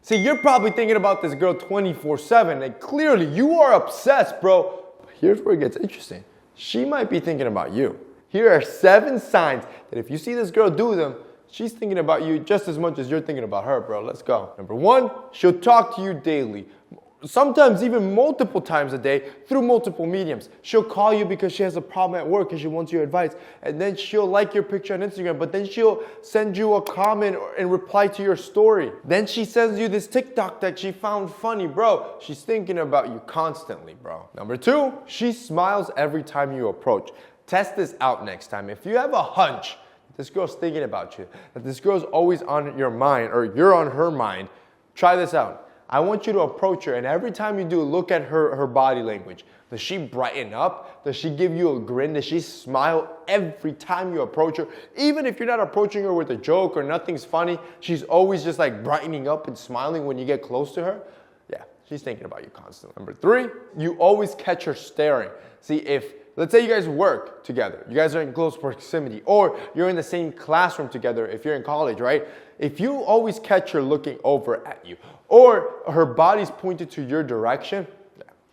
See, you're probably thinking about this girl 24/7, and clearly you are obsessed, bro. But here's where it gets interesting. She might be thinking about you. Here are 7 signs that if you see this girl do them, she's thinking about you just as much as you're thinking about her, bro. Let's go. Number 1, she'll talk to you daily. Sometimes even multiple times a day through multiple mediums. She'll call you because she has a problem at work and she wants your advice. And then she'll like your picture on Instagram, but then she'll send you a comment and reply to your story. Then she sends you this TikTok that she found funny, bro. She's thinking about you constantly, bro. Number 2, she smiles every time you approach. Test this out next time. If you have a hunch that this girl's thinking about you, that this girl's always on your mind or you're on her mind, try this out. I want you to approach her, and every time you do, look at her body language. Does she brighten up? Does she give you a grin? Does she smile every time you approach her? Even if you're not approaching her with a joke or nothing's funny, she's always just like brightening up and smiling when you get close to her. Yeah, she's thinking about you constantly. Number 3, you always catch her staring. See, let's say you guys work together, you guys are in close proximity, or you're in the same classroom together if you're in college, right? If you always catch her looking over at you, or her body's pointed to your direction,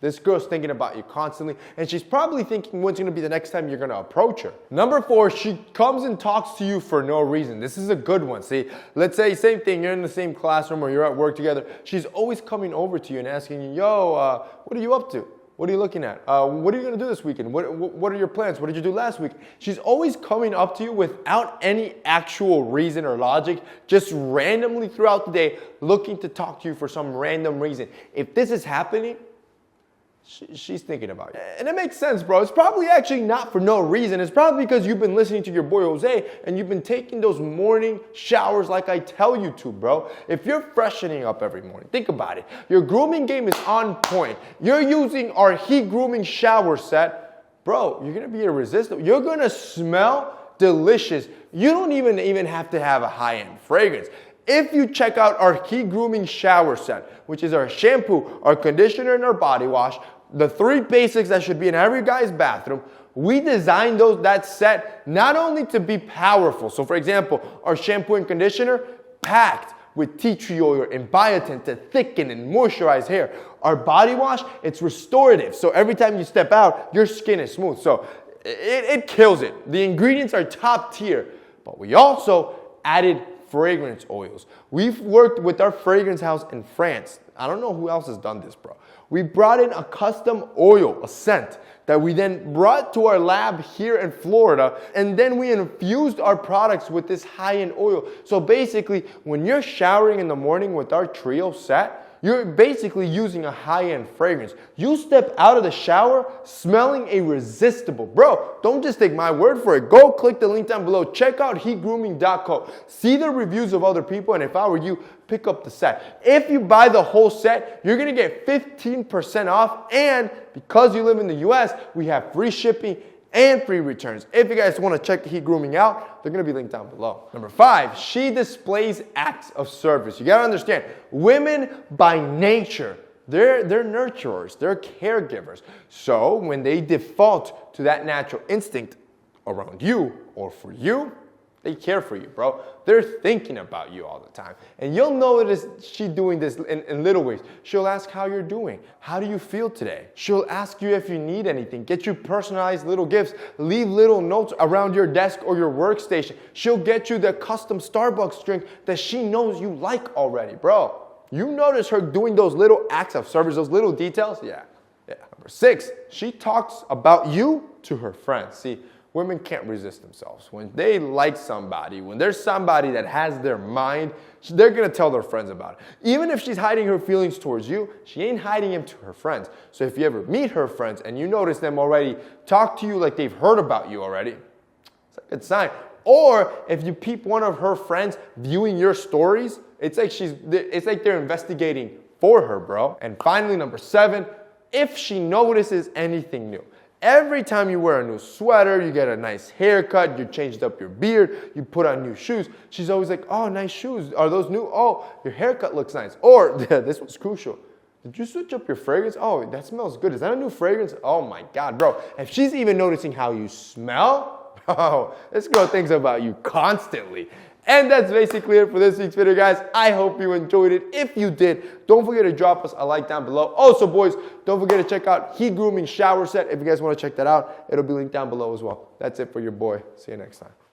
this girl's thinking about you constantly, and she's probably thinking when's gonna be the next time you're gonna approach her. Number 4, she comes and talks to you for no reason. This is a good one. See, let's say same thing, you're in the same classroom or you're at work together. She's always coming over to you and asking you, yo, what are you up to? What are you looking at? What are you going to do this weekend? What are your plans? What did you do last week? She's always coming up to you without any actual reason or logic, just randomly throughout the day, looking to talk to you for some random reason. If this is happening, she's thinking about you. And it makes sense, bro. It's probably actually not for no reason. It's probably because you've been listening to your boy Jose and you've been taking those morning showers like I tell you to, bro. If you're freshening up every morning, think about it. Your grooming game is on point. You're using our heat grooming shower set. Bro, you're going to be irresistible. You're going to smell delicious. You don't even have to have a high-end fragrance. If you check out our heat grooming shower set, which is our shampoo, our conditioner, and our body wash, the 3 basics that should be in every guy's bathroom, we designed that set not only to be powerful. So for example, our shampoo and conditioner packed with tea tree oil and biotin to thicken and moisturize hair. Our body wash, it's restorative. So every time you step out, your skin is smooth. So it kills it. The ingredients are top tier, but we also added fragrance oils. We've worked with our fragrance house in France. I don't know who else has done this, bro. We brought in a custom oil, a scent, that we then brought to our lab here in Florida, and then we infused our products with this high-end oil. So basically, when you're showering in the morning with our trio set, you're basically using a high-end fragrance. You step out of the shower smelling irresistible. Bro, don't just take my word for it. Go click the link down below. Check out heatgrooming.co. See the reviews of other people, and if I were you, pick up the set. If you buy the whole set, you're going to get 15% off, and because you live in the US, we have free shipping and free returns. If you guys want to check the heat grooming out, they're going to be linked down below. Number 5, she displays acts of service. You got to understand, women by nature, they're nurturers, they're caregivers. So when they default to that natural instinct around you or for you, they care for you, bro. They're thinking about you all the time. And you'll notice she doing this in little ways. She'll ask how you're doing. How do you feel today? She'll ask you if you need anything. Get you personalized little gifts. Leave little notes around your desk or your workstation. She'll get you the custom Starbucks drink that she knows you like already, bro. You notice her doing those little acts of service, those little details? Yeah. Number 6, she talks about you to her friends. See, women can't resist themselves. When they like somebody, when there's somebody that has their mind, they're going to tell their friends about it. Even if she's hiding her feelings towards you, she ain't hiding them to her friends. So if you ever meet her friends and you notice them already talk to you like they've heard about you already, it's a good sign. Or if you peep one of her friends viewing your stories, it's like they're investigating for her, bro. And finally, number 7, if she notices anything new. Every time you wear a new sweater, you get a nice haircut, you changed up your beard, you put on new shoes, she's always like, oh, nice shoes. Are those new? Oh, your haircut looks nice. Or, this was crucial. Did you switch up your fragrance? Oh, that smells good. Is that a new fragrance? Oh my God, bro. If she's even noticing how you smell, oh, this girl thinks about you constantly. And that's basically it for this week's video, guys. I hope you enjoyed it. If you did, don't forget to drop us a like down below. Also, boys, don't forget to check out Heat Grooming Shower Set. If you guys want to check that out, it'll be linked down below as well. That's it for your boy. See you next time.